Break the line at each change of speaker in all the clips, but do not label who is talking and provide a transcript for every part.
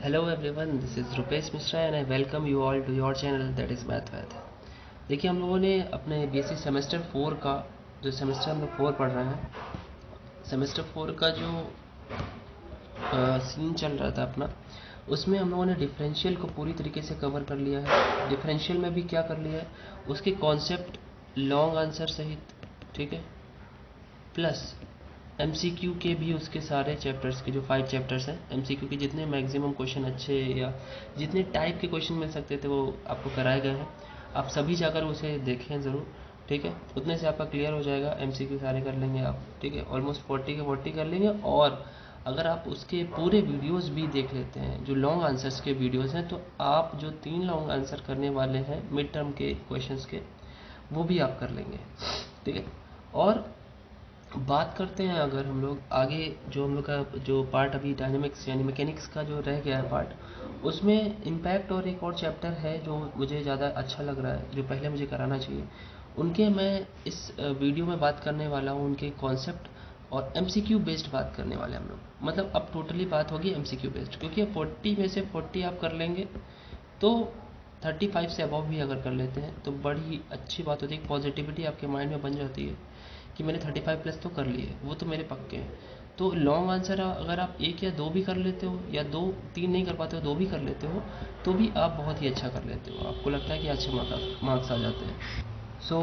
Hello everyone, this is Rupesh Mishra and I welcome you all to your channel that is Math Vaid। देखिए हम लोगों ने अपने BSc semester 4 का जो सेमेस्टर हम लोग 4 पढ़ रहे हैं, सेमेस्टर 4 का जो सीन चल रहा था अपना, उसमें हम लोगों ने डिफरेंशियल को पूरी तरीके से कवर कर लिया है। डिफरेंशियल में भी क्या कर लिया है, उसके कॉन्सेप्ट लॉन्ग आंसर सहित, ठीक है, प्लस एमसीक्यू के भी उसके सारे चैप्टर्स के जो 5 चैप्टर्स हैं, एमसीक्यू के जितने मैक्सिमम क्वेश्चन अच्छे या जितने टाइप के क्वेश्चन मिल सकते थे वो आपको कराए गए हैं। आप सभी जाकर उसे देखें ज़रूर, ठीक है। उतने से आपका क्लियर हो जाएगा, एमसीक्यू सारे कर लेंगे आप, ठीक है। ऑलमोस्ट 40 के 40 कर लेंगे। और अगर आप उसके पूरे वीडियोस भी देख लेते हैं, जो लॉन्ग आंसर्स के वीडियोस हैं, तो आप जो 3 लॉन्ग आंसर करने वाले हैं मिड टर्म के क्वेश्चंस के, वो भी आप कर लेंगे, ठीक है। और बात करते हैं अगर हम लोग आगे, जो हम लोग का जो पार्ट अभी डायनेमिक्स यानी मैकेनिक्स का जो रह गया है पार्ट, उसमें इम्पैक्ट और एक और चैप्टर है जो मुझे ज़्यादा अच्छा लग रहा है, जो पहले मुझे कराना चाहिए, उनके मैं इस वीडियो में बात करने वाला हूँ, उनके कॉन्सेप्ट और एमसीक्यू बेस्ड बात करने वाले हम लोग। मतलब अब टोटली बात होगी एमसीक्यू बेस्ड, क्योंकि अब 40 में से 40 आप कर लेंगे तो 35 से अबव भी अगर कर लेते हैं तो बड़ी अच्छी बात होती है, पॉजिटिविटी आपके माइंड में बन जाती है कि मैंने 35 प्लस तो कर लिए, वो तो मेरे पक्के हैं। तो लॉन्ग आंसर अगर आप 1 या 2 भी कर लेते हो, या 2 3 नहीं कर पाते हो, 2 भी कर लेते हो, तो भी आप बहुत ही अच्छा कर लेते हो, आपको लगता है कि अच्छे मार्क्स आ जाते हैं। सो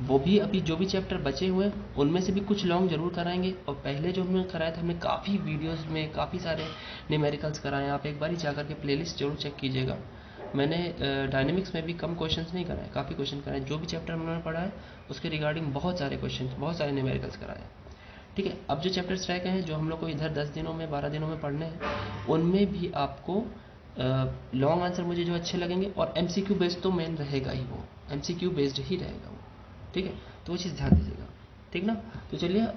वो भी अभी जो भी चैप्टर बचे हुए हैं उनमें से भी कुछ लॉन्ग जरूर कराएंगे। और पहले जो हमने कराया था, हमने काफ़ी वीडियोस में काफ़ी सारे न्यूमेरिकल्स कराए हैं। आप एक बार ही जाकर के प्लेलिस्ट जरूर चेक कीजिएगा। मैंने डायनेमिक्स में भी कम क्वेश्चंस नहीं कराए, काफ़ी क्वेश्चन कराए। जो भी चैप्टर हमने पढ़ा है उसके रिगार्डिंग बहुत सारे क्वेश्चन, बहुत सारे न्यूमेरिकल्स कराए, ठीक है। अब जो चैप्टर्स रह गए हैं, जो हम लोग को इधर 10 दिनों में 12 दिनों में पढ़ने हैं, उनमें भी आपको लॉन्ग आंसर मुझे जो अच्छे लगेंगे, और एमसीक्यू बेस्ड तो मेन रहेगा ही, वो एमसीक्यू बेस्ड ही रहेगा वो, ठीक है। तो वो चीज़ ध्यान दीजिएगा, ठीक ना। तो चलिए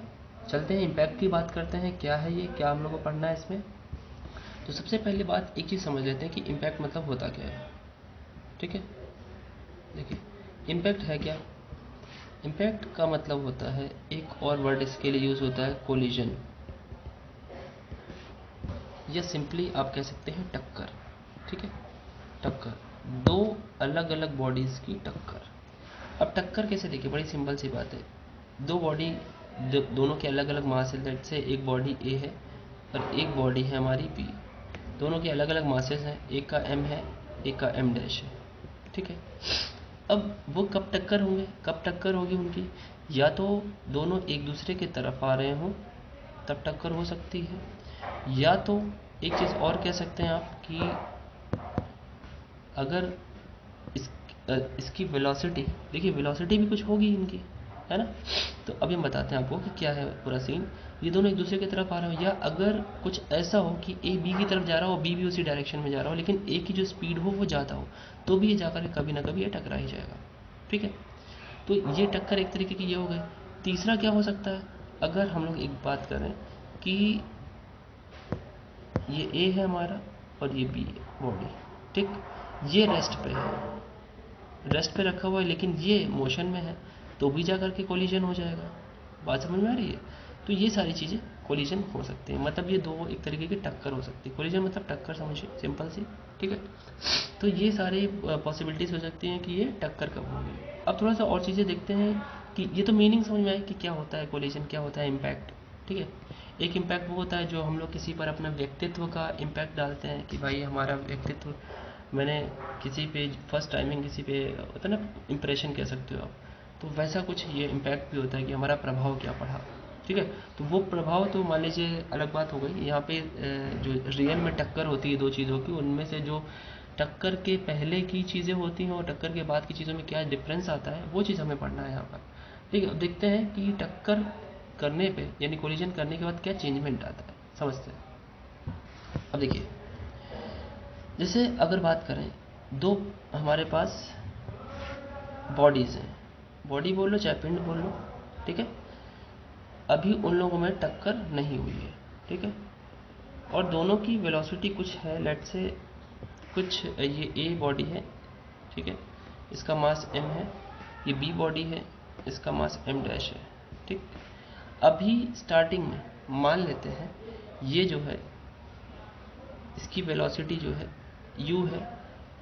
चलते हैं, इम्पैक्ट की बात करते हैं। क्या है ये, क्या हम लोग को पढ़ना है इसमें। तो सबसे पहले बात एक चीज़ समझ लेते हैं कि इम्पैक्ट मतलब होता क्या है, ठीक है। देखिए इम्पैक्ट है क्या। इम्पैक्ट का मतलब होता है, एक और वर्ड इसके लिए यूज़ होता है, कोलिजन, या सिंपली आप कह सकते हैं टक्कर, ठीक है। टक्कर, दो अलग अलग बॉडीज़ की टक्कर। अब टक्कर कैसे, देखिए बड़ी सिंपल सी बात है। दो बॉडी दोनों के अलग अलग मास है। लेट से एक बॉडी ए है और एक बॉडी है हमारी बी। दोनों के अलग अलग मासेस हैं, एक का एम है, एक का एम डैश है, ठीक है। अब वो कब टक्कर होंगे, कब टक्कर होगी उनकी, या तो दोनों एक दूसरे की तरफ आ रहे हों तब टक्कर हो सकती है, या तो एक चीज़ और कह सकते हैं आप कि अगर इस इसकी वेलोसिटी, देखिए वेलोसिटी भी कुछ होगी इनकी, है ना। तो अभी हम बताते हैं आपको कि क्या है पूरा सीन। ये दोनों एक दूसरे की तरफ आ रहे हो, या अगर कुछ ऐसा हो कि ए बी की तरफ जा रहा हो, बी भी उसी डायरेक्शन में जा रहा हो, लेकिन ए की जो स्पीड हो वो ज़्यादा हो, तो भी ये जाकर कभी ना कभी ये टकरा ही जाएगा, ठीक है। तो ये टक्कर एक तरीके की ये हो गई। तीसरा क्या हो सकता है, अगर हम लोग एक बात करें कि ये ए है हमारा और ये बी है बॉडी, ठीक, ये रेस्ट पे है, रेस्ट पे रखा हुआ है, लेकिन ये मोशन में है, तो भी जा करके कोलिजन हो जाएगा। बात समझ में आ रही है। तो ये सारी चीज़ें कोलिजन हो सकती हैं, मतलब ये दो एक तरीके की टक्कर हो सकती है। कोलिजन मतलब टक्कर, समझिए सिंपल सी, ठीक है। तो ये सारी पॉसिबिलिटीज़ हो सकती हैं कि ये टक्कर कब होगी। अब थोड़ा सा और चीज़ें देखते हैं कि ये तो मीनिंग समझ में आए कि क्या होता है कोलिजन, क्या होता है इम्पैक्ट, ठीक है। एक इम्पैक्ट वो होता है जो हम लोग किसी पर अपने व्यक्तित्व का इम्पैक्ट डालते हैं, कि भाई हमारा व्यक्तित्व, मैंने किसी पे फर्स्ट टाइमिंग किसी पे होता है ना, इम्प्रेशन कह सकते हो आप, तो वैसा कुछ ये इम्पैक्ट भी होता है कि हमारा प्रभाव क्या पड़ा, ठीक है। तो वो प्रभाव तो मान लीजिए अलग बात हो गई। यहाँ पे जो रियल में टक्कर होती है दो चीज़ों की, उनमें से जो टक्कर के पहले की चीज़ें होती हैं और टक्कर के बाद की चीज़ों में क्या डिफरेंस आता है, वो चीज़ हमें पढ़ना है यहाँ पर, ठीक है। अब देखते हैं कि टक्कर करने पे यानी कोलिजन करने के बाद क्या चेंजमेंट आता है, समझते हैं। अब देखिए, जैसे अगर बात करें, दो हमारे पास बॉडीज़ हैं, बॉडी बोल लो चाहे पिंड बोल लो, ठीक है। अभी उन लोगों में टक्कर नहीं हुई है, ठीक है, और दोनों की वेलोसिटी कुछ है। लेट से कुछ ये ए बॉडी है, ठीक है, इसका मास m है, ये बी बॉडी है, इसका मास m डैश है, ठीक। अभी स्टार्टिंग में मान लेते हैं ये जो है इसकी वेलोसिटी जो है u है,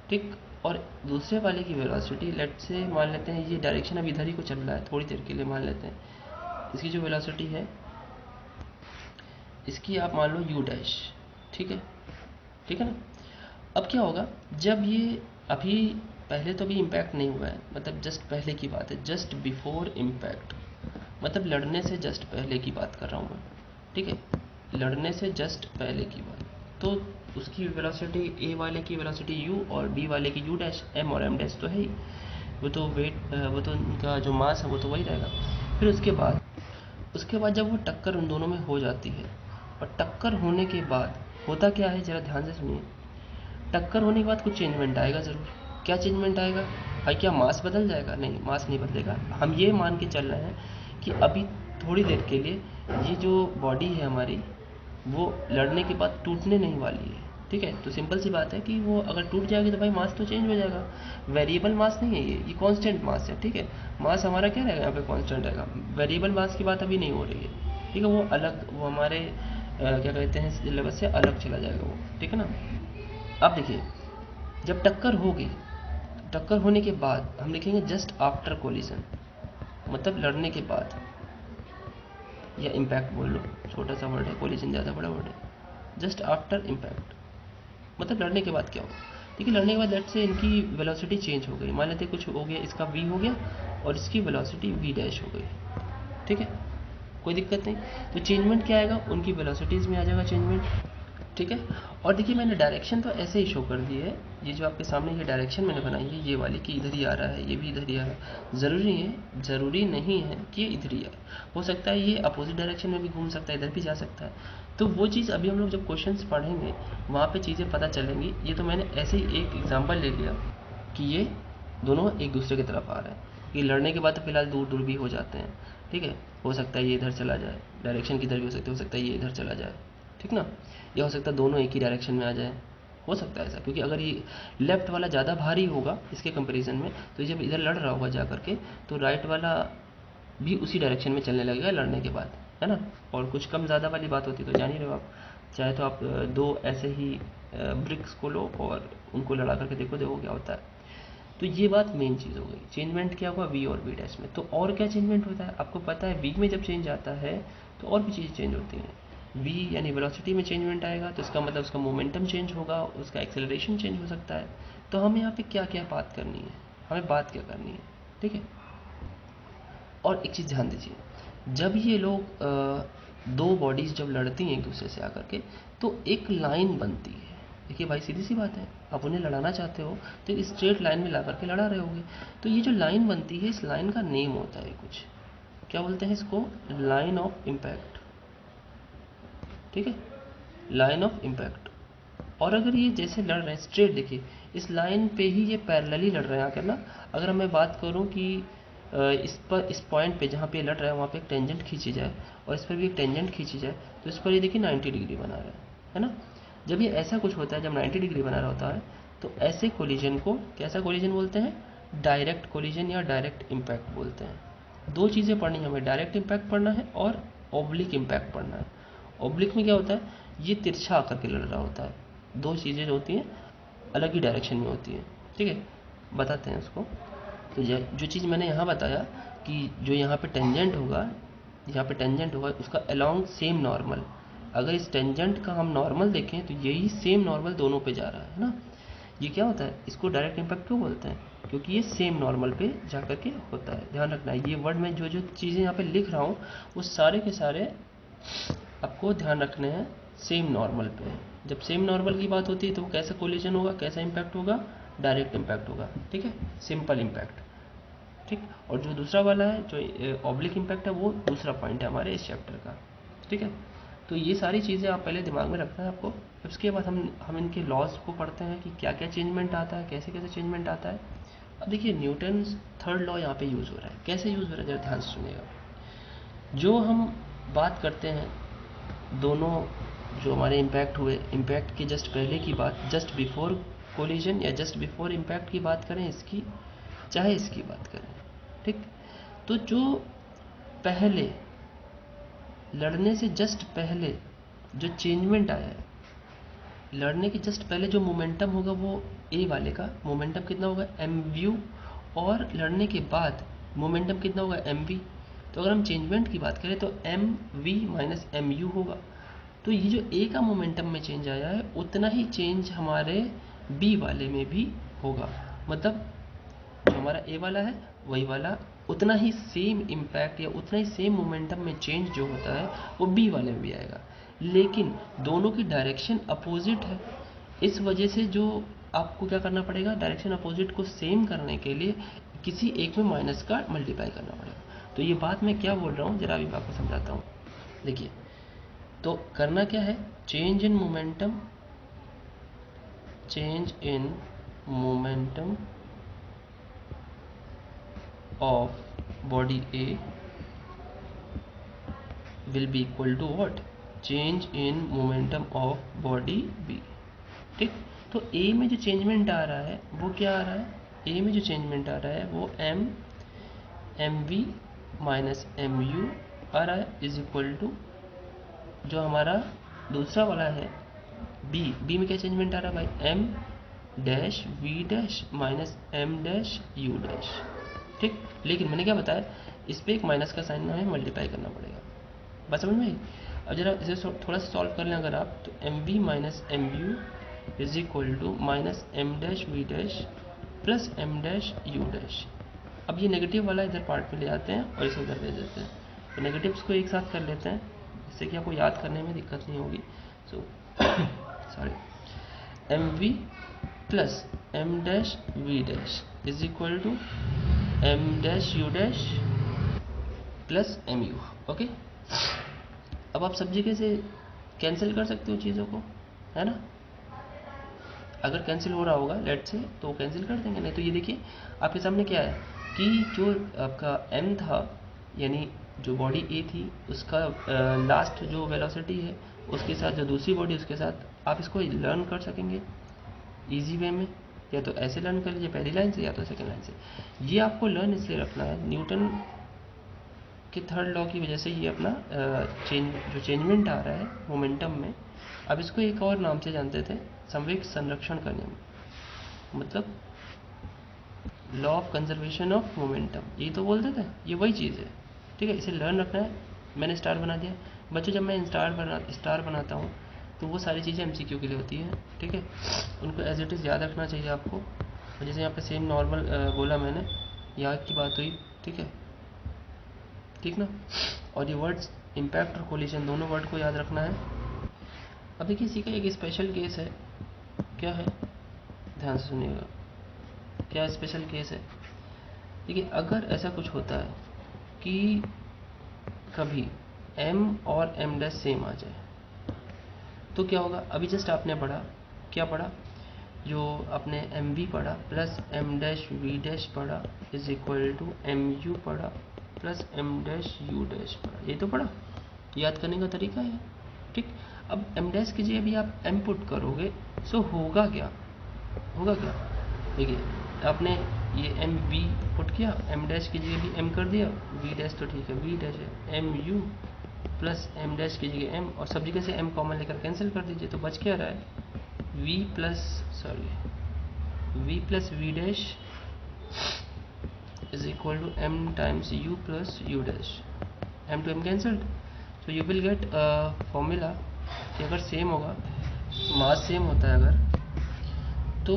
ठीक, और दूसरे वाले की वेलोसिटी लेट से मान लेते हैं ये डायरेक्शन अब इधर ही को चल रहा है, थोड़ी देर के लिए मान लेते हैं इसकी जो वेलोसिटी है इसकी आप मान लो u डैश, ठीक है ना। अब क्या होगा जब ये अभी पहले तो अभी इम्पैक्ट नहीं हुआ है, मतलब जस्ट पहले की बात है, जस्ट बिफोर इम्पैक्ट, मतलब लड़ने से जस्ट पहले की बात कर रहा हूँ मैं, ठीक है, लड़ने से जस्ट पहले की बात, तो उसकी वेलोसिटी ए वाले की वेलोसिटी u और बी वाले की u डैश, m और m डैश तो है ही, वो तो वेट वो तो उनका जो मास है वो तो वही रहेगा। फिर उसके बाद जब वो टक्कर उन दोनों में हो जाती है, और टक्कर होने के बाद होता क्या है ज़रा ध्यान से सुनिए, टक्कर होने के बाद कुछ चेंजमेंट आएगा ज़रूर। क्या चेंजमेंट आएगा भाई, क्या मास बदल जाएगा? नहीं, मास नहीं बदलेगा। हम ये मान के चल रहे हैं कि अभी थोड़ी देर के लिए ये जो बॉडी है हमारी वो लड़ने के बाद टूटने नहीं वाली है, ठीक है। तो सिंपल सी बात है कि वो अगर टूट जाएगी तो भाई मास तो चेंज हो जाएगा। वेरिएबल मास नहीं है ये कांस्टेंट मास है, ठीक है। मास हमारा क्या रहेगा यहाँ पे, कांस्टेंट रहेगा। वेरिएबल मास की बात अभी नहीं हो रही है, ठीक है। वो अलग, वो हमारे क्या कहते हैं सिलेबस से अलग चला जाएगा वो, ठीक है ना। अब देखिए जब टक्कर होगी, टक्कर होने के बाद हम लिखेंगे जस्ट आफ्टर कोलिजन, मतलब लड़ने के बाद, या इम्पैक्ट बोल लो, छोटा सा वर्ड है, कोलिजन ज़्यादा बड़ा वर्ड है। जस्ट आफ्टर इम्पैक्ट मतलब लड़ने के बाद क्या होगा, ठीक है। लड़ने के बाद लेट से इनकी वेलोसिटी चेंज हो गई, मान लेते कुछ हो गया, इसका v हो गया और इसकी वेलोसिटी v डैश हो गई, ठीक है, कोई दिक्कत नहीं। तो चेंजमेंट क्या आएगा, उनकी वेलोसिटीज़ में आ जाएगा चेंजमेंट, ठीक है। और देखिए मैंने डायरेक्शन तो ऐसे ही शो कर दी है, ये जो आपके सामने ये डायरेक्शन मैंने बनाई है ये वाली कि इधर ही आ रहा है, ये भी इधर ही आ रहा है। ज़रूरी नहीं है कि ये इधर ही आए, हो सकता है ये अपोजिट डायरेक्शन में भी घूम सकता है, इधर भी जा सकता है। तो वो चीज़ अभी हम लोग जब क्वेश्चंस पढ़ेंगे वहाँ पे चीज़ें पता चलेंगी। ये तो मैंने ऐसे ही एक एग्जाम्पल ले लिया कि ये दोनों एक दूसरे की तरफ आ रहे हैं, ये लड़ने के बाद तो फिलहाल दूर दूर भी हो जाते हैं, ठीक है। हो सकता है ये इधर चला जाए, डायरेक्शन किधर भी हो सकता है ये इधर चला जाए, ठीक ना। या हो सकता है दोनों एक ही डायरेक्शन में आ जाए, हो सकता है ऐसा, क्योंकि अगर ये लेफ़्ट वाला ज़्यादा भारी होगा इसके कंपैरिजन में, तो जब इधर लड़ रहा होगा जा करके तो राइट वाला भी उसी डायरेक्शन में चलने लगेगा लड़ने के बाद, है ना। और कुछ कम ज़्यादा वाली बात होती तो जान ही रहे हो आप, चाहे तो आप दो ऐसे ही ब्रिक्स को लो और उनको लड़ा करके देखो क्या होता है। तो ये बात मेन चीज़ हो गई। चेंजमेंट क्या हुआ वी और वी डैश में। तो और क्या चेंजमेंट होता है आपको पता है, वी में जब चेंज आता है तो और भी चीज़ें चेंज होती हैं। वी यानी वेलोसिटी में चेंजमेंट आएगा तो इसका मतलब उसका मोमेंटम चेंज होगा, उसका एक्सेलरेशन चेंज हो सकता है। तो हमें यहाँ पे क्या क्या बात करनी है, हमें बात क्या करनी है, ठीक है। और एक चीज़ ध्यान दीजिए, जब ये लोग दो बॉडीज़ जब लड़ती हैं एक दूसरे से आकर के तो एक लाइन बनती है। देखिए भाई सीधी सी बात है, आप उन्हें लड़ाना चाहते हो तो एक स्ट्रेट लाइन में ला करके लड़ा रहे होगे। तो ये जो लाइन बनती है इस लाइन का नेम होता है कुछ, क्या बोलते हैं इसको, लाइन ऑफ इम्पैक्ट, ठीक है, लाइन ऑफ इम्पैक्ट। और अगर ये जैसे लड़ रहे हैं स्ट्रेट, देखिए इस लाइन पे ही ये पैरेलली लड़ रहे हैं आकर ना। अगर मैं बात करूं कि इस पॉइंट पे जहाँ पे लड़ रहा है वहाँ पे एक टेंजेंट खींची जाए और इस पर भी एक टेंजेंट खींची जाए तो इस पर ये देखिए 90 डिग्री बना रहा है ना। जब ये ऐसा कुछ होता है, जब 90 डिग्री बना रहा होता है तो ऐसे कोलिजन को कैसा कोलिजन बोलते हैं, डायरेक्ट कोलिजन या डायरेक्ट इम्पैक्ट बोलते हैं। दो चीज़ें पढ़नी है हमें, डायरेक्ट इम्पैक्ट पढ़ना है और ऑब्लिक इम्पैक्ट पढ़ना है। ऑब्लिक में क्या होता है, ये तिरछा आकर के लड़ रहा होता है, दो चीज़ें जो होती हैं अलग ही डायरेक्शन में होती हैं, ठीक है, बताते हैं उसको। तो जो चीज़ मैंने यहाँ बताया कि जो यहाँ पे टेंजेंट होगा, यहाँ पे टेंजेंट होगा उसका अलोंग सेम नॉर्मल, अगर इस टेंजेंट का हम नॉर्मल देखें तो यही सेम नॉर्मल दोनों पे जा रहा है ना। ये क्या होता है, इसको डायरेक्ट इम्पैक्ट क्यों बोलते हैं, क्योंकि ये सेम नॉर्मल पे जा कर के होता है। ध्यान रखना है ये वर्ड में जो जो चीज़ें यहाँ पे लिख रहा हूँ वो सारे के सारे आपको ध्यान रखने हैं सेम नॉर्मल पे। जब सेम नॉर्मल की बात होती है तो कैसा कोलिजन होगा, कैसा इम्पैक्ट होगा, डायरेक्ट इम्पैक्ट होगा, ठीक है, सिंपल इम्पैक्ट, ठीक। और जो दूसरा वाला है जो ऑब्लिक इम्पैक्ट है वो दूसरा पॉइंट है हमारे इस चैप्टर का, ठीक है। तो ये सारी चीज़ें आप पहले दिमाग में रखना है आपको। उसके बाद हम इनके लॉज को पढ़ते हैं कि क्या क्या चेंजमेंट आता है, कैसे कैसे चेंजमेंट आता है। अब देखिए न्यूटन थर्ड लॉ यहाँ पे यूज़ हो रहा है, कैसे यूज़ हो रहा है जरा ध्यान से सुनिएगा। जो हम बात करते हैं दोनों जो हमारे इम्पैक्ट हुए, इम्पैक्ट के जस्ट पहले की बात, जस्ट बिफोर कोलिजन या जस्ट बिफोर इम्पैक्ट की बात करें इसकी, चाहे इसकी बात करें, ठीक। तो जो पहले लड़ने से जस्ट पहले जो चेंजमेंट आया है, लड़ने के जस्ट पहले जो मोमेंटम होगा वो ए वाले का मोमेंटम कितना होगा एम व्यू, और लड़ने के बाद मोमेंटम कितना होगा एम वी। तो अगर हम चेंजमेंट की बात करें तो M V minus M U होगा। तो ये जो ए का मोमेंटम में चेंज आया है उतना ही चेंज हमारे बी वाले में भी होगा, मतलब जो हमारा ए वाला है वही वाला उतना ही सेम इम्पैक्ट या उतना ही सेम मोमेंटम में चेंज जो होता है वो बी वाले में भी आएगा, लेकिन दोनों की डायरेक्शन अपोजिट है। इस वजह से जो आपको क्या करना पड़ेगा, डायरेक्शन अपोजिट को सेम करने के लिए किसी एक में माइनस का मल्टीप्लाई करना पड़ेगा। तो ये बात मैं क्या बोल रहा हूँ जरा अभी आपको समझाता हूँ। देखिए तो करना क्या है, change in momentum of body A will be equal to what, change in momentum of body B। ठीक, तो A में जो चेंजमेंट आ रहा है वो क्या आ रहा है, A में जो चेंजमेंट आ रहा है वो M V minus M U आ रहा है, इज इक्वल टू जो हमारा दूसरा वाला है बी में क्या चेंजमेंट आ रहा है भाई, M dash V dash minus M dash U dash. ठीक, लेकिन मैंने क्या बताया, इस पर एक माइनस का साइन हमें मल्टीप्लाई करना पड़ेगा। बस समझ में आई। अब जरा इसे थोड़ा सा सॉल्व कर लें अगर आप, तो M V minus M U is equal to minus M dash V dash plus M dash U dash. अब ये नेगेटिव वाला इधर पार्ट में ले आते हैं और इसे उधर भेज देते हैं, तो नेगेटिव्स को एक साथ कर लेते हैं जिससे कि आपको याद करने में दिक्कत नहीं होगी। So sorry, M V plus M dash V dash is equal to M dash U dash plus M U. Okay, अब आप सब जगह से कैंसिल कर सकते हो चीज़ों को, है ना। अगर कैंसिल हो रहा होगा लेट से तो कैंसिल कर देंगे, नहीं तो ये देखिए आपके सामने क्या है कि जो आपका m था यानी जो बॉडी ए थी उसका लास्ट जो वेलोसिटी है उसके साथ जो दूसरी बॉडी उसके साथ आप इसको लर्न कर सकेंगे इजी वे में, या तो ऐसे लर्न कर लीजिए पहली लाइन से या तो सेकंड लाइन से। ये आपको लर्न इसलिए रखना है, न्यूटन के थर्ड लॉ की वजह से ये अपना जो चेंजमेंट आ रहा है मोमेंटम में, अब इसको एक और नाम से जानते थे, संवेग संरक्षण का नियम, मतलब law of conservation of momentum, ये तो बोलते थे, ये वही चीज़ है। ठीक है, इसे लर्न रखना है। मैंने स्टार बना दिया बच्चों, जब मैं स्टार बनाता हूँ तो वो सारी चीज़ें एमसीक्यू के लिए होती हैं। ठीक है, उनको एज इट इज़ याद रखना चाहिए आपको। और जैसे यहाँ पे सेम नॉर्मल बोला मैंने, याद की बात हुई, ठीक है, ठीक ना। और ये वर्ड्स इम्पैक्ट और कोलिजन दोनों वर्ड को याद रखना है। अब देखिए इसी का एक स्पेशल केस है, क्या है, ध्यान से सुनिएगा, क्या स्पेशल केस है। देखिए अगर ऐसा कुछ होता है कि कभी m और m डैश सेम आ जाए तो क्या होगा। अभी जस्ट आपने पढ़ा, क्या पढ़ा, जो आपने एम वी पढ़ा plus M dash V dash पढ़ा is equal to M U पढ़ा plus M dash U dash पढ़ा, ये तो पढ़ा, याद करने का तरीका है। ठीक, अब एम डैश की जगह भी आप एम पुट करोगे सो होगा क्या, देखिए आपने ये एम वी पुट किया, एम डैश की जगह भी एम कर दिया, वी डैश तो ठीक है वी डैश है, M U plus M dash की जगह एम, और सब जगह से एम कॉमन लेकर कैंसिल कर दीजिए, तो बच क्या रहा है V plus V dash is equal to M times U plus U dash, M to M cancelled, तो यू विल गेट फॉर्मूला कि अगर सेम होगा, मास सेम होता है अगर, तो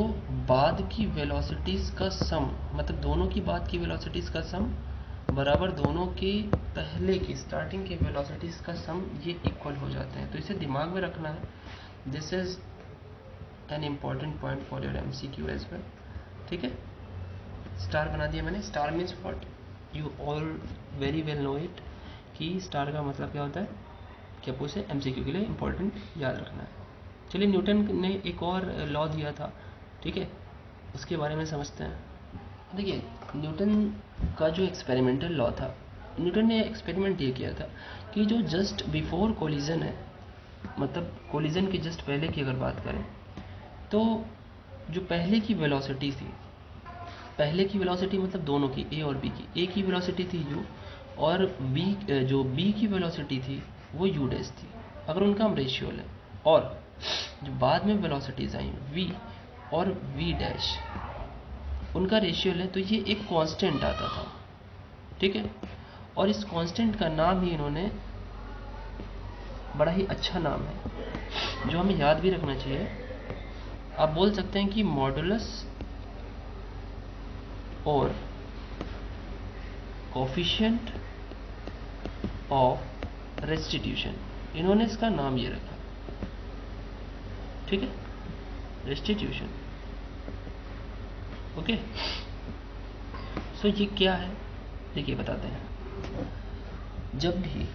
बाद की वेलोसिटीज़ का सम, मतलब दोनों की बाद की वेलोसिटीज़ का सम बराबर दोनों के पहले की स्टार्टिंग के वेलोसिटीज़ का सम, ये इक्वल हो जाते हैं। तो इसे दिमाग में रखना है, this is an important point for your MCQ as well. ठीक है, स्टार बना दिया मैंने, star means what, you all very well know it, कि स्टार का मतलब क्या होता है, कि आपको उसे MCQ के लिए इम्पोर्टेंट याद रखना है। चलिए न्यूटन ने एक और लॉ दिया था, ठीक है, उसके बारे में समझते हैं। देखिए न्यूटन का जो एक्सपेरिमेंटल लॉ था, न्यूटन ने एक्सपेरिमेंट ये किया था कि जो जस्ट बिफोर कोलिजन है, मतलब कोलिजन के जस्ट पहले की अगर बात करें तो जो पहले की वेलोसिटी थी, पहले की वेलोसिटी मतलब दोनों की, ए और बी की, ए की वेलोसिटी थी u और जो बी की वेलोसिटी थी वो u डैश थी, अगर उनका हम रेशियो लें, और जो बाद में वेलोसिटीज आई v और v डैश, उनका रेशियो लें तो ये एक कांस्टेंट आता था, ठीक है। और इस कांस्टेंट का नाम ही इन्होंने, बड़ा ही अच्छा नाम है जो हमें याद भी रखना चाहिए, आप बोल सकते हैं कि मॉडुलस और कोफिशिएंट ऑफ रेस्टिट्यूशन, इन्होंने इसका नाम ये रखा, ठीक है, रेस्टिट्यूशन। ओके, सो ये क्या है देखिए बताते हैं। जब भी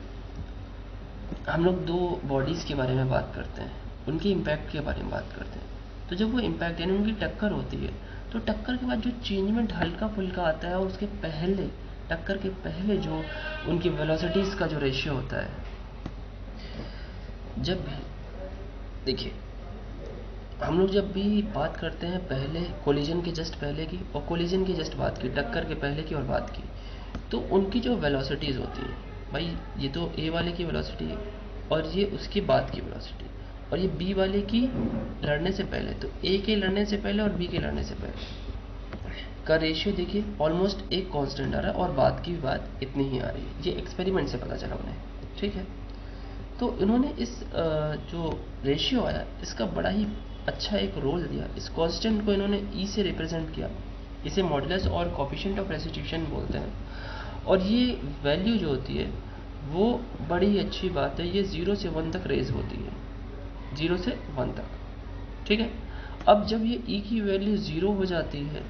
हम लोग दो बॉडीज़ के बारे में बात करते हैं, उनके इम्पैक्ट के बारे में बात करते हैं, तो जब वो इम्पैक्ट यानी उनकी टक्कर होती है, तो टक्कर के बाद जो चेंजमेंट हल्का फुल्का आता है, और उसके पहले, टक्कर के पहले जो उनकी वेलोसिटीज़ का जो रेशियो होता है, जब भी देखिए हम लोग जब भी बात करते हैं पहले कोलिजन के जस्ट पहले की और कोलिजन की जस्ट बाद की, टक्कर के पहले की और बाद की, तो उनकी जो वेलोसिटीज़ होती हैं, भाई ये तो ए वाले की वेलोसिटी है और ये उसके बाद की वेलोसिटी, और ये बी वाले की लड़ने से पहले, तो ए के लड़ने से पहले और बी के लड़ने से पहले का रेशियो देखिए ऑलमोस्ट एक कांस्टेंट आ रहा है, और बाद की बात इतनी ही आ रही है। ये एक्सपेरिमेंट से पता चला उन्हें, ठीक है। तो इन्होंने इस जो रेशियो आया, इसका बड़ा ही अच्छा एक रोल दिया। इस कांस्टेंट को इन्होंने ई से रिप्रेजेंट किया, इसे मॉडुलस और कोफिशिएंट ऑफ रेस्टिट्यूशन बोलते हैं। और ये वैल्यू जो होती है वो बड़ी ही अच्छी बात है, ये 0 से 1 तक रेज होती है, 0 से 1 तक, ठीक है। अब जब ये ई की वैल्यू 0 हो जाती है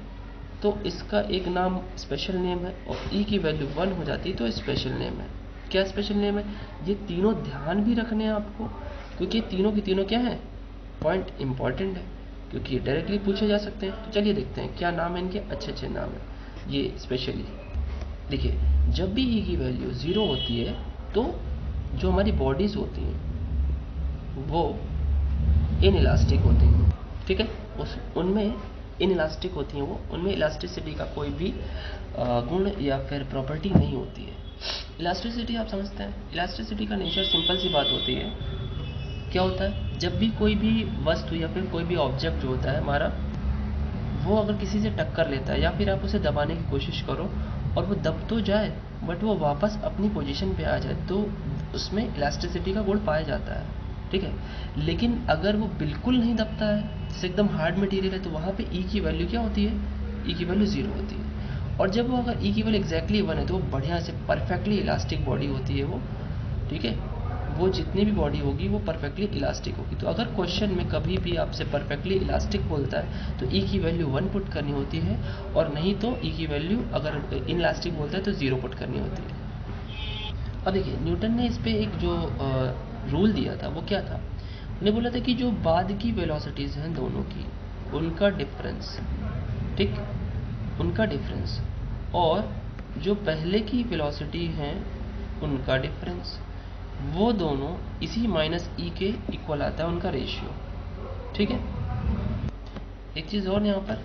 तो इसका एक नाम स्पेशल नेम है, और ई की वैल्यू 1 हो जाती है तो स्पेशल नेम है। क्या स्पेशल नेम है? ये तीनों ध्यान भी रखने हैं आपको, क्योंकि तीनों की तीनों क्या है, पॉइंट इंपॉर्टेंट है, क्योंकि ये पूछे जा सकते हैं। तो चलिए देखते हैं क्या नाम है इनके, अच्छे अच्छे नाम है ये स्पेशली। देखिए जब भी ई की वैल्यू 0 होती है तो जो हमारी बॉडीज होती हैं वो इनइलास्टिक होती हैं, ठीक है, उनमें इनइलास्टिक होती हैं, वो उनमें इलास्टिसिटी का कोई भी गुण या फिर प्रॉपर्टी नहीं होती है। इलास्टिसिटी आप समझते हैं, इलास्टिसिटी का नेचर सिंपल सी बात होती है, क्या होता है, जब भी कोई भी वस्तु या फिर कोई भी ऑब्जेक्ट जो होता है हमारा, वो अगर किसी से टक्कर लेता है या फिर आप उसे दबाने की कोशिश करो और वो दब तो जाए बट वो वापस अपनी पोजीशन पे आ जाए, तो उसमें इलास्टिसिटी का गुण पाया जाता है, ठीक है। लेकिन अगर वो बिल्कुल नहीं दबता है, जैसे एकदम हार्ड मटेरियल है, तो वहाँ पे ई की वैल्यू क्या होती है, ई की वैल्यू 0 होती है। और जब वो अगर ई की वैल्यू एग्जैक्टली 1 है तो वो बढ़िया से परफेक्टली इलास्टिक बॉडी होती है वो, ठीक है, वो जितनी भी बॉडी होगी वो परफेक्टली इलास्टिक होगी। तो अगर क्वेश्चन में कभी भी आपसे परफेक्टली इलास्टिक बोलता है तो ई की वैल्यू 1 पुट करनी होती है, और नहीं तो ई की वैल्यू अगर इनइलास्टिक बोलता है तो 0 पुट करनी होती है। अब देखिए न्यूटन ने इस पर एक जो रूल दिया था वो क्या था, उन्हें बोला था कि जो बाद की वेलोसिटीज़ हैं दोनों की, उनका डिफरेंस, ठीक, उनका डिफरेंस, और जो पहले की वेलोसिटी हैं उनका डिफरेंस, वो दोनों इसी माइनस ई के इक्वल आता है, उनका रेशियो, ठीक है। एक चीज़ और यहाँ पर,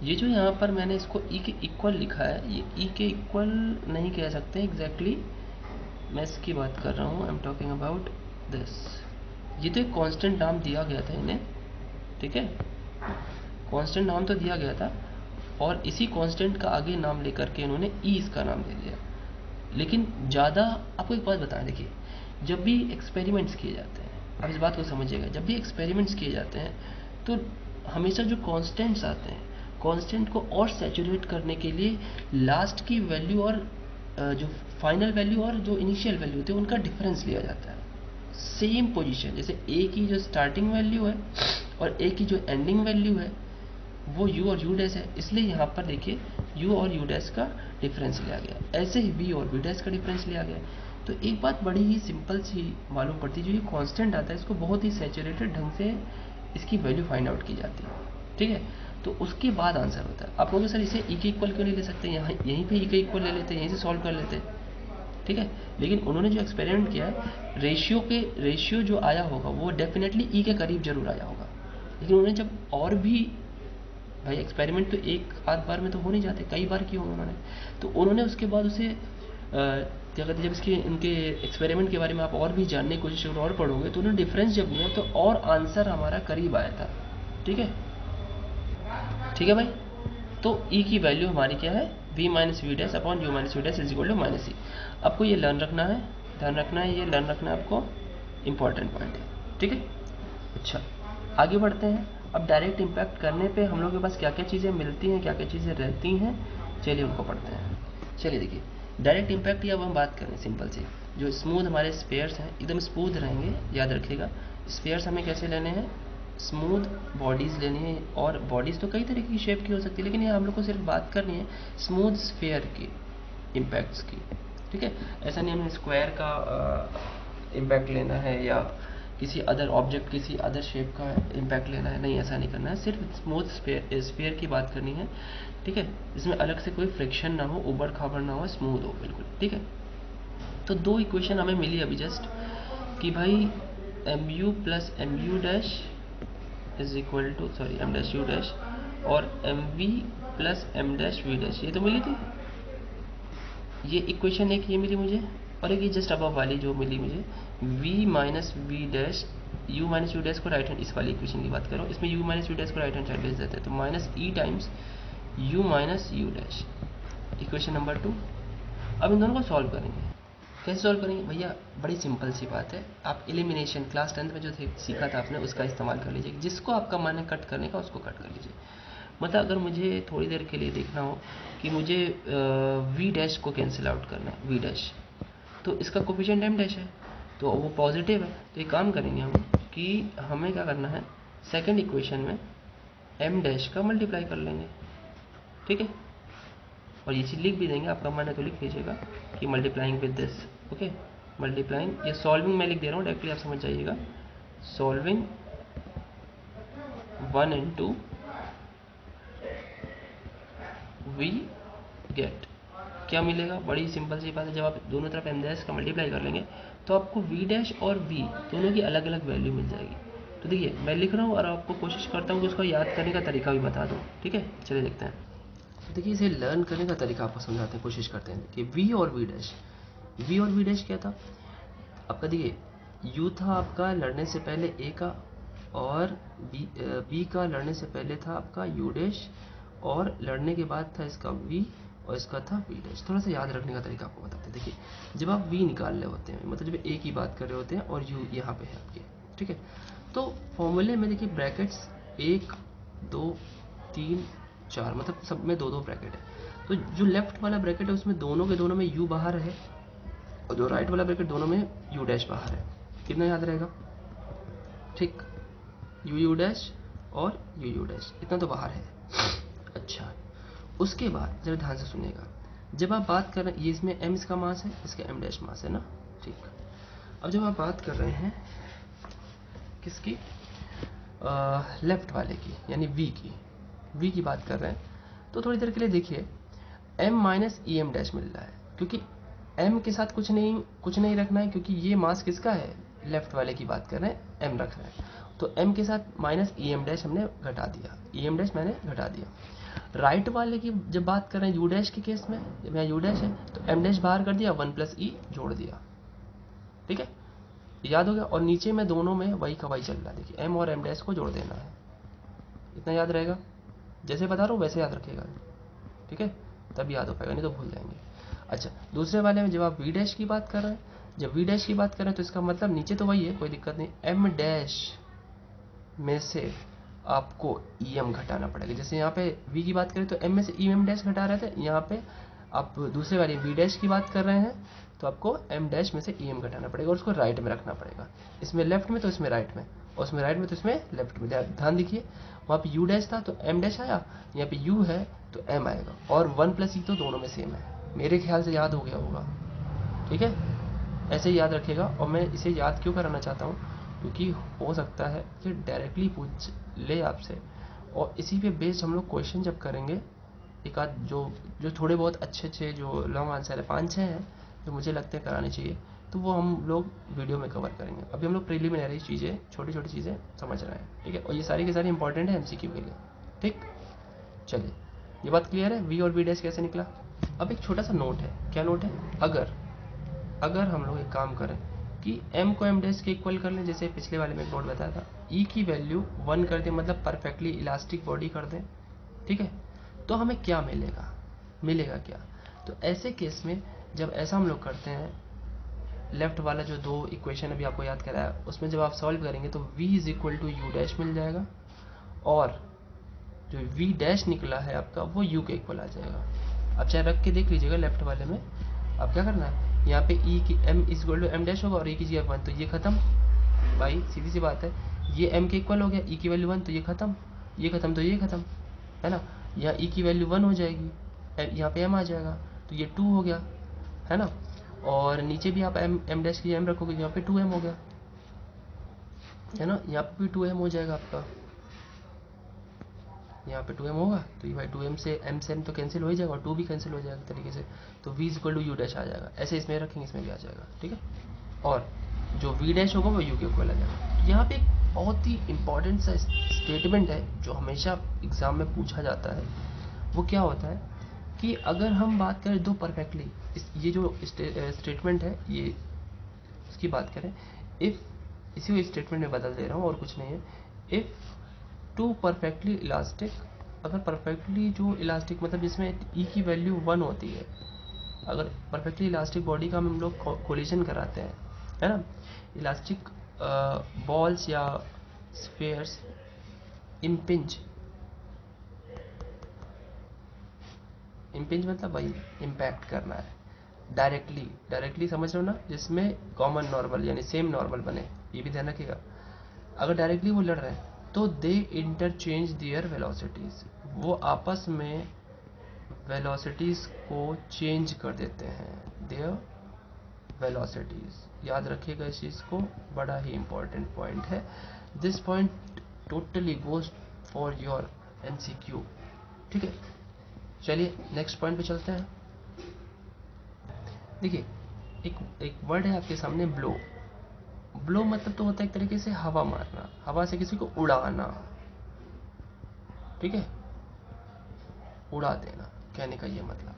ये जो यहाँ पर मैंने इसको ई के इक्वल लिखा है, ये ई के इक्वल नहीं कह सकते एग्जैक्टली, मैं इसकी बात कर रहा हूँ, I am talking about this. ये तो एक कांस्टेंट नाम दिया गया था इन्हें, ठीक है, कांस्टेंट नाम तो दिया गया था, और इसी कांस्टेंट का आगे नाम लेकर के इन्होंने ई इसका नाम दे दिया। लेकिन ज़्यादा आपको एक बात बताएं, देखिए जब भी एक्सपेरिमेंट्स किए जाते हैं, आप इस बात को समझिएगा, जब भी एक्सपेरिमेंट्स किए जाते हैं तो हमेशा जो कांस्टेंट्स आते हैं, कांस्टेंट को और सैचुरेट करने के लिए लास्ट की वैल्यू और जो फाइनल वैल्यू और जो इनिशियल वैल्यू होती है उनका डिफरेंस लिया जाता है, सेम पोजीशन, जैसे ए की जो स्टार्टिंग वैल्यू है और ए की जो एंडिंग वैल्यू है वो u और u डैश है, इसलिए यहाँ पर देखिए u और u डैश का डिफरेंस लिया गया, ऐसे ही v और v डैश का डिफरेंस लिया गया। तो एक बात बड़ी ही सिंपल सी मालूम पड़ती है, जो ये कांस्टेंट आता है इसको बहुत ही सैचुरेटेड ढंग से इसकी वैल्यू फाइंड आउट की जाती है, ठीक है। तो उसके बाद आंसर होता है। आप कहोगे सर इसे ई के इक्वल क्यों नहीं ले सकते, यहाँ यहीं पे ई के इक्वल ले लेते, यहीं से सॉल्व कर लेते, ठीक है। लेकिन उन्होंने जो एक्सपेरिमेंट किया है, रेशियो जो आया होगा वो डेफिनेटली ई के करीब जरूर आया होगा, लेकिन उन्होंने जब और भी, भाई एक्सपेरिमेंट तो एक आध बार में तो हो नहीं जाते, कई बार किए होंगे उन्होंने, तो उन्होंने उसके बाद उसे क्या कहते हैं, जब इसके इनके एक्सपेरिमेंट के बारे में आप और भी जानने की कोशिश करोगे और पढ़ोगे तो उन्होंने डिफरेंस जब लिया तो और आंसर हमारा करीब आया था। ठीक है, ठीक है भाई। तो ई की वैल्यू हमारी क्या है, v minus V dash upon U minus V dash is equal to minus E. आपको ये लर्न रखना है, ध्यान रखना है, ये लर्न रखना है आपको, इंपॉर्टेंट पॉइंट है। ठीक है, अच्छा आगे बढ़ते हैं। अब डायरेक्ट इम्पैक्ट करने पे हम लोग के पास क्या क्या चीज़ें मिलती हैं, क्या क्या चीज़ें रहती हैं, चलिए उनको पढ़ते हैं। चलिए देखिए, डायरेक्ट इम्पैक्ट की अब हम बात करें सिंपल सी, जो स्मूथ हमारे स्पेयर्स हैं एकदम स्मूथ रहेंगे, याद रखिएगा। स्पेयर्स हमें कैसे लेने हैं, स्मूथ बॉडीज़ लेनी है, और बॉडीज़ तो कई तरह की शेप की हो सकती है, लेकिन यहाँ हम लोग को सिर्फ बात करनी है स्मूथ स्फेयर की इम्पैक्ट्स की। ठीक है, ऐसा नहीं हमें स्क्वायर का इम्पैक्ट लेना है या किसी अदर ऑब्जेक्ट, किसी अदर शेप का इम्पैक्ट लेना है, नहीं ऐसा नहीं करना है, सिर्फ स्मूथ स्फेयर की बात करनी है। ठीक है, इसमें अलग से कोई फ्रिक्शन ना हो, उबड़ खाबड़ ना हो, स्मूथ हो बिल्कुल। ठीक है, तो दो इक्वेशन हमें मिली अभी जस्ट कि भाई M U plus M U dash is equal to sorry M dash U dash और M V plus M dash V dash, ये तो मिली थी। ये इक्वेशन एक ये मिली मुझे, और एक ये जस्ट अबव वाली जो मिली मुझे v minus V dash u minus U dash को राइट हैंड, इस वाली इक्वेशन की बात करो, इसमें u माइनस यू डैश को राइट हैंड साइड भेज देते हैं, तो minus E times u minus U dash, equation number 2। अब इन दोनों को सॉल्व करेंगे। कैसे सॉल्व करेंगे भैया, बड़ी सिंपल सी बात है, आप एलिमिनेशन क्लास 10th में जो सीखा था आपने उसका इस्तेमाल कर लीजिए, जिसको आपका मन है कट करने का उसको कट कर लीजिए। मतलब अगर मुझे थोड़ी देर के लिए देखना हो कि मुझे वी डैश को कैंसिल आउट करना है, वी डैश, तो इसका कोफिशिएंट एम डैश है तो वो पॉजिटिव है, तो एक काम करेंगे हम कि हमें क्या करना है, सेकंड इक्वेशन में एम डैश का मल्टीप्लाई कर लेंगे। ठीक है, और ये चीज़ लिख भी देंगे, आपका मन है तो लिख लीजिएगा कि multiplying with this, okay, multiplying, ये सॉल्विंग मैं लिख दे रहा हूँ डायरेक्टली, आप समझ जाइएगा, सॉल्विंग 1 into वी गेट, क्या मिलेगा, बड़ी सिंपल सी बात है, जब आप दोनों तरफ एम डैश का मल्टीप्लाई कर लेंगे तो आपको वी डैश और वी दोनों की अलग अलग वैल्यू मिल जाएगी। तो देखिए मैं लिख रहा हूँ और आपको कोशिश करता हूँ कि उसको याद करने का तरीका भी बता दूँ। ठीक है, चलिए देखते हैं। तो देखिए इसे लर्न करने का तरीका आपको समझाते हैं, कोशिश करते हैं कि वी और वी डैश, वी और वी डैश क्या था आपका, देखिए यू था आपका लड़ने से पहले ए का, और बी का लड़ने से पहले था आपका यू डैश, और लड़ने के बाद था इसका वी, और इसका था वी डैश। थोड़ा सा याद रखने का तरीका आपको बताते हैं। देखिए जब आप वी निकाल रहे होते हैं, मतलब जब ए की बात कर रहे होते हैं और यू यहाँ पे है आपके, ठीक है, तो फॉर्मूले में देखिए ब्रैकेट्स 1 2 3 4, मतलब सब में 2 ब्रैकेट है। तो जो लेफ्ट वाला ब्रैकेट है उसमें दोनों के दोनों में यू बाहर है, और जो राइट वाला ब्रैकेट दोनों में यू डैश बाहर है। कितना याद रहेगा, ठीक, यू डैश और यू डैश, इतना तो बाहर है। अच्छा, उसके बाद जरा ध्यान से सुनिएगा, जब आप बात कर रहे हैं, ये इसमें m इसका मास है, इसका m डैश मास है ना, ठीक। अब जब आप बात कर रहे हैं किसकी, लेफ्ट वाले की, यानी v की बात कर रहे हैं, तो थोड़ी देर के लिए देखिए m minus E M dash मिल रहा है, क्योंकि m के साथ कुछ नहीं रखना है, क्योंकि ये मास किसका है, लेफ्ट वाले की बात कर रहे हैं, m रख रहे हैं, तो m के साथ माइनस ई एम डैश हमने घटा दिया, ई एम डैश मैंने घटा दिया। राइट वाले की जब बात कर रहे हैं यू डैश के केस में, जब यहाँ यू डैश है तो एम डैश बाहर कर दिया, 1 प्लस ई जोड़ दिया, ठीक है, याद हो गया। और नीचे में दोनों में वही का वही चल रहा है, देखिए एम और एम डैश को जोड़ देना है, इतना याद रहेगा, जैसे बता रहा हूँ वैसे याद रखिएगा, ठीक है, तब याद हो पाएगा, नहीं तो भूल जाएंगे। अच्छा, दूसरे वाले में जब आप वी डैश की बात कर रहे हैं, जब वी डैश की बात कर रहे हैं तो इसका मतलब नीचे तो वही है, कोई दिक्कत नहीं, एम डैश में से आपको ई एम घटाना पड़ेगा। जैसे यहाँ पे v की बात करें तो m में से ई एम डैश घटा रहे थे, यहाँ पे आप दूसरे वाली v डैश की बात कर रहे हैं तो आपको m डैश में से ई एम घटाना पड़ेगा, और उसको राइट में रखना पड़ेगा, इसमें लेफ्ट में तो इसमें राइट में, और उसमें राइट में तो इसमें लेफ्ट में। ध्यान देखिए, वहाँ पे u डैश था तो m डैश आया, यहाँ पे u है तो m आएगा, और 1 प्लस ई तो दोनों में सेम है, मेरे ख्याल से याद हो गया होगा, ठीक है, ऐसे ही याद रखिएगा। और मैं इसे याद क्यों कराना चाहता हूँ, क्योंकि हो सकता है कि डायरेक्टली पूछ ले आपसे, और इसी पे बेस्ड हम लोग क्वेश्चन जब करेंगे, एक आध जो थोड़े बहुत अच्छे जो लॉन्ग आंसर है 5-6 हैं जो मुझे लगते हैं कराने चाहिए, तो वो हम लोग वीडियो में कवर करेंगे। अभी हम लोग प्रीलिमिनरी चीज़ें, छोटी छोटी चीज़ें समझ रहे हैं, ठीक है, और ये सारी की सारी इंपॉर्टेंट है एमसीक्यू के लिए, ठीक। चलिए, ये बात क्लियर है, वी और वी डैश कैसे निकला। अब एक छोटा सा नोट है, क्या नोट है, अगर अगर हम लोग एक काम करें कि m को m डैश के इक्वल कर लें, जैसे पिछले वाले में एक नोट बताया था, e की वैल्यू 1 कर दें, मतलब परफेक्टली इलास्टिक बॉडी कर दें, ठीक है, तो हमें क्या मिलेगा क्या? तो ऐसे केस में जब ऐसा हम लोग करते हैं, लेफ्ट वाला जो दो इक्वेशन अभी आपको याद कराया, उसमें जब आप सॉल्व करेंगे तो v is equal to U dash मिल जाएगा, और जो v डैश निकला है आपका वो u के इक्वल आ जाएगा। अब चाहे रख के देख लीजिएगा लेफ्ट वाले में। अब क्या करना है, यहाँ पे e की m is equal to m dash होगा और e की जगह 1, तो ये खत्म भाई, सीधी सी बात है। ये m के इक्वल हो गया, e की वैल्यू 1, तो ये खत्म तो ये खत्म, है ना। यहाँ e की वैल्यू 1 हो जाएगी, यहाँ पे m आ जाएगा, तो ये 2 हो गया, है ना। और नीचे भी आप m डैश की m रखोगे, यहाँ पे 2m हो गया, है ना। यहाँ पे भी 2m हो जाएगा आपका, यहाँ पे 2m होगा, तो ये भाई 2m से m तो कैंसिल हो ही जाएगा और 2 भी कैंसिल हो जाएगा तरीके से, तो v equal to U dash आ जाएगा। ऐसे इसमें रखेंगे, इसमें भी आ जाएगा, ठीक है। और जो v डैश होगा वो u के इक्वल आ जाएगा। तो यहाँ पे एक बहुत ही इंपॉर्टेंट सा स्टेटमेंट है जो हमेशा एग्जाम में पूछा जाता है। वो क्या होता है कि अगर हम बात करें दो परफेक्टली, ये जो स्टेटमेंट है, ये इसकी बात करें, इफ़, इसी स्टेटमेंट में बदल दे रहा हूँ और कुछ नहीं है, इफ़ टू परफेक्टली इलास्टिक, अगर परफेक्टली जो इलास्टिक मतलब जिसमें ई की वैल्यू 1 होती है, अगर परफेक्टली इलास्टिक बॉडी का हम लोग कोलिजन कराते हैं, है ना, इलास्टिक बॉल्स या स्फीयर्स इम्पिंज मतलब भाई इम्पैक्ट करना है डायरेक्टली समझ लो ना, जिसमें कॉमन नॉर्मल यानी सेम नॉर्मल बने, ये भी ध्यान रखिएगा। अगर डायरेक्टली वो लड़ रहे हैं तो दे इंटरचेंज दियर वेलोसिटीज, वो आपस में वेलोसिटीज को चेंज कर देते हैं, देयर वेलोसिटीज। याद रखिएगा इस चीज़ को, बड़ा ही इंपॉर्टेंट पॉइंट है। This point totally goes for your MCQ, ठीक है। चलिए नेक्स्ट पॉइंट पे चलते हैं। देखिए एक वर्ड है आपके सामने, ब्लो मतलब तो होता है एक तरीके से हवा मारना, हवा से किसी को उड़ाना, ठीक है, उड़ा देना, कहने का ये मतलब,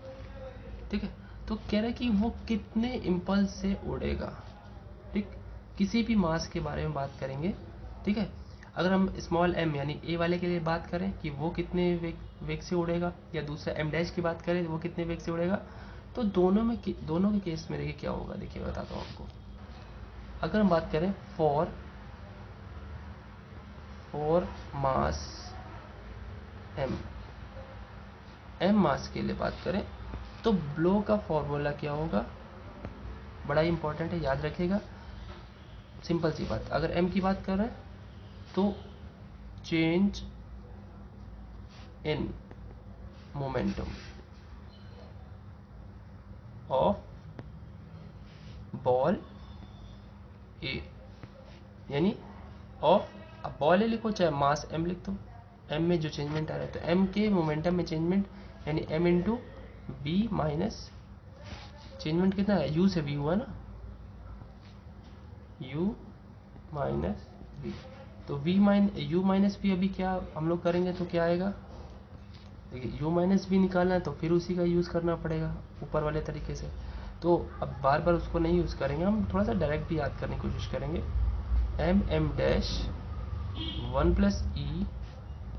ठीक है। तो कह रहा है कि वो कितने इम्पल्स से उड़ेगा, ठीक, किसी भी मास के बारे में बात करेंगे, ठीक है। अगर हम स्मॉल m यानी a वाले के लिए बात करें कि वो कितने वेग से उड़ेगा, या दूसरा m डैश की बात करें वो कितने वेग से उड़ेगा, तो दोनों के केस में देखिए क्या होगा, देखिए बताता हूँ आपको। अगर हम बात करें फॉर मास m मास के लिए बात करें तो ब्लो का फॉर्मूला क्या होगा, बड़ा ही इंपॉर्टेंट है, याद रखिएगा। सिंपल सी बात, अगर m की बात कर रहे हैं तो change in momentum of ball A, यानी ऑफ, अब बॉल ए लिखो चाहे मास m लिख दो, m में जो चेंजमेंट आ रहा है तो m के मोमेंटम में चेंजमेंट यानी m into B minus changement कितना है, u से v हुआ ना, u माइनस v, तो u माइनस v अभी क्या हम लोग करेंगे तो क्या आएगा, देखिए u माइनस v निकालना है तो फिर उसी का यूज़ करना पड़ेगा ऊपर वाले तरीके से। तो अब बार बार उसको नहीं यूज़ करेंगे, हम थोड़ा सा डायरेक्ट भी याद करने की कोशिश करेंगे। m डैश 1 प्लस ई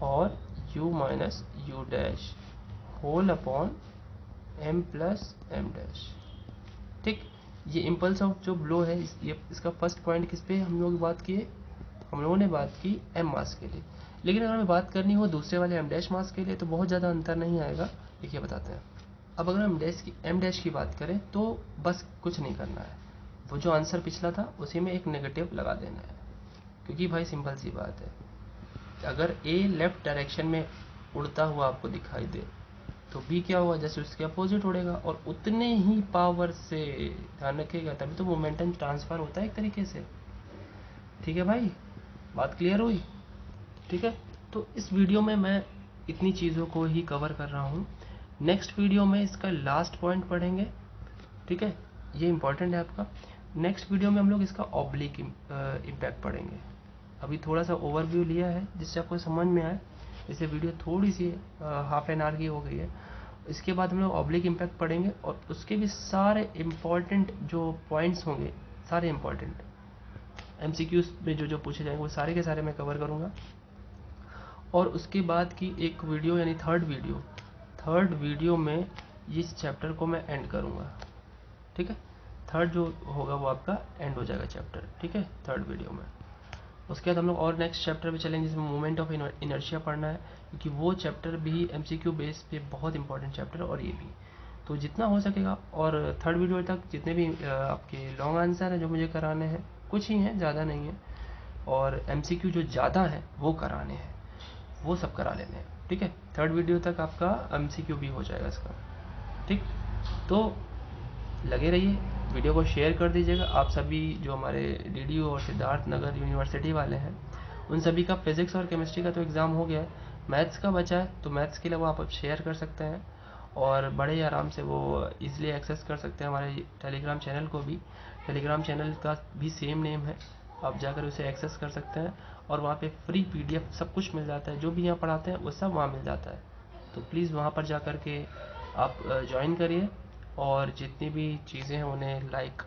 और u minus U dash whole upon m plus m dash, ठीक। ये इम्पल्स ऑफ जो ब्लो है, ये इसका फर्स्ट पॉइंट किस पे हम लोग बात किए, हम लोगों ने बात की m मास के लिए। लेकिन अगर हमें बात करनी हो दूसरे वाले m डैश मास के लिए तो बहुत ज़्यादा अंतर नहीं आएगा, देखिए बताते हैं। अब अगर हम m डैश की बात करें तो बस कुछ नहीं करना है, वो जो आंसर पिछला था उसी में एक नेगेटिव लगा देना है, क्योंकि भाई सिंपल सी बात है, अगर a लेफ्ट डायरेक्शन में उड़ता हुआ आपको दिखाई दे तो b क्या होगा, जैसे उसके अपोजिट उड़ेगा और उतने ही पावर से, ध्यान रखिएगा, तभी तो मोमेंटम ट्रांसफर होता है एक तरीके से, ठीक है भाई, बात क्लियर हुई, ठीक है। तो इस वीडियो में मैं इतनी चीज़ों को ही कवर कर रहा हूँ, नेक्स्ट वीडियो में इसका लास्ट पॉइंट पढ़ेंगे, ठीक है, ये इंपॉर्टेंट है आपका। नेक्स्ट वीडियो में हम लोग इसका ऑब्लिक इम्पैक्ट पढ़ेंगे। अभी थोड़ा सा ओवरव्यू लिया है जिससे आपको समझ में आए, जैसे वीडियो थोड़ी सी हाफ एन आवर की हो गई है, इसके बाद हम लोग ऑब्लिक इम्पैक्ट पढ़ेंगे और उसके भी सारे इम्पॉर्टेंट जो पॉइंट्स होंगे, सारे इम्पॉर्टेंट MCQs में जो जो पूछे जाएंगे वो सारे के सारे मैं कवर करूँगा। और उसके बाद की एक वीडियो यानी थर्ड वीडियो में इस चैप्टर को मैं एंड करूँगा, ठीक है। थर्ड जो होगा वो आपका एंड हो जाएगा चैप्टर, ठीक है, थर्ड वीडियो में। उसके बाद हम लोग और नेक्स्ट चैप्टर पे चलेंगे जिसमें मोमेंट ऑफ इनर्शिया पढ़ना है, क्योंकि वो चैप्टर भी MCQ बेस पे बहुत इंपॉर्टेंट चैप्टर है और ये भी। तो जितना हो सकेगा, और थर्ड वीडियो तक जितने भी आपके लॉन्ग आंसर हैं जो मुझे कराने हैं, कुछ ही हैं, ज़्यादा नहीं है, और MCQ जो ज़्यादा है वो कराने हैं, वो सब करा लेने हैं, ठीक है। थर्ड वीडियो तक आपका MCQ भी हो जाएगा इसका, ठीक। तो लगे रहिए, वीडियो को शेयर कर दीजिएगा। आप सभी जो हमारे DDU और सिद्धार्थ नगर यूनिवर्सिटी वाले हैं, उन सभी का फिज़िक्स और केमिस्ट्री का तो एग्ज़ाम हो गया है, मैथ्स का बचा है, तो मैथ्स के लिए वो आप शेयर कर सकते हैं और बड़े ही आराम से वो इजीली एक्सेस कर सकते हैं हमारे टेलीग्राम चैनल को भी। टेलीग्राम चैनल का भी सेम नेम है, आप जाकर उसे एक्सेस कर सकते हैं और वहाँ पे फ्री PDF सब कुछ मिल जाता है, जो भी यहाँ पढ़ाते हैं वो सब वहाँ मिल जाता है। तो प्लीज़ वहाँ पर जा कर के आप ज्वाइन करिए और जितनी भी चीज़ें हैं उन्हें लाइक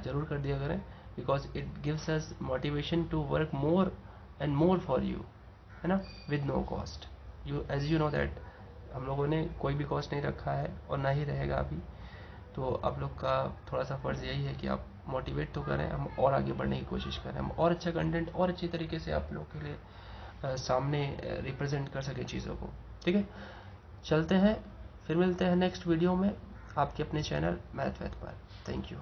ज़रूर कर दिया करें, because it gives us motivation to work more and more for you, है ना, with no cost. As you know that हम लोगों ने कोई भी कॉस्ट नहीं रखा है और ना ही रहेगा अभी। तो आप लोग का थोड़ा सा फ़र्ज़ यही है कि आप मोटिवेट तो करें, हम और आगे बढ़ने की कोशिश करें, हम और अच्छा कंटेंट और अच्छी तरीके से आप लोग के लिए सामने रिप्रेजेंट कर सकें चीज़ों को, ठीक है। चलते हैं, फिर मिलते हैं नेक्स्ट वीडियो में आपके अपने चैनल मैथ पर। Thank you.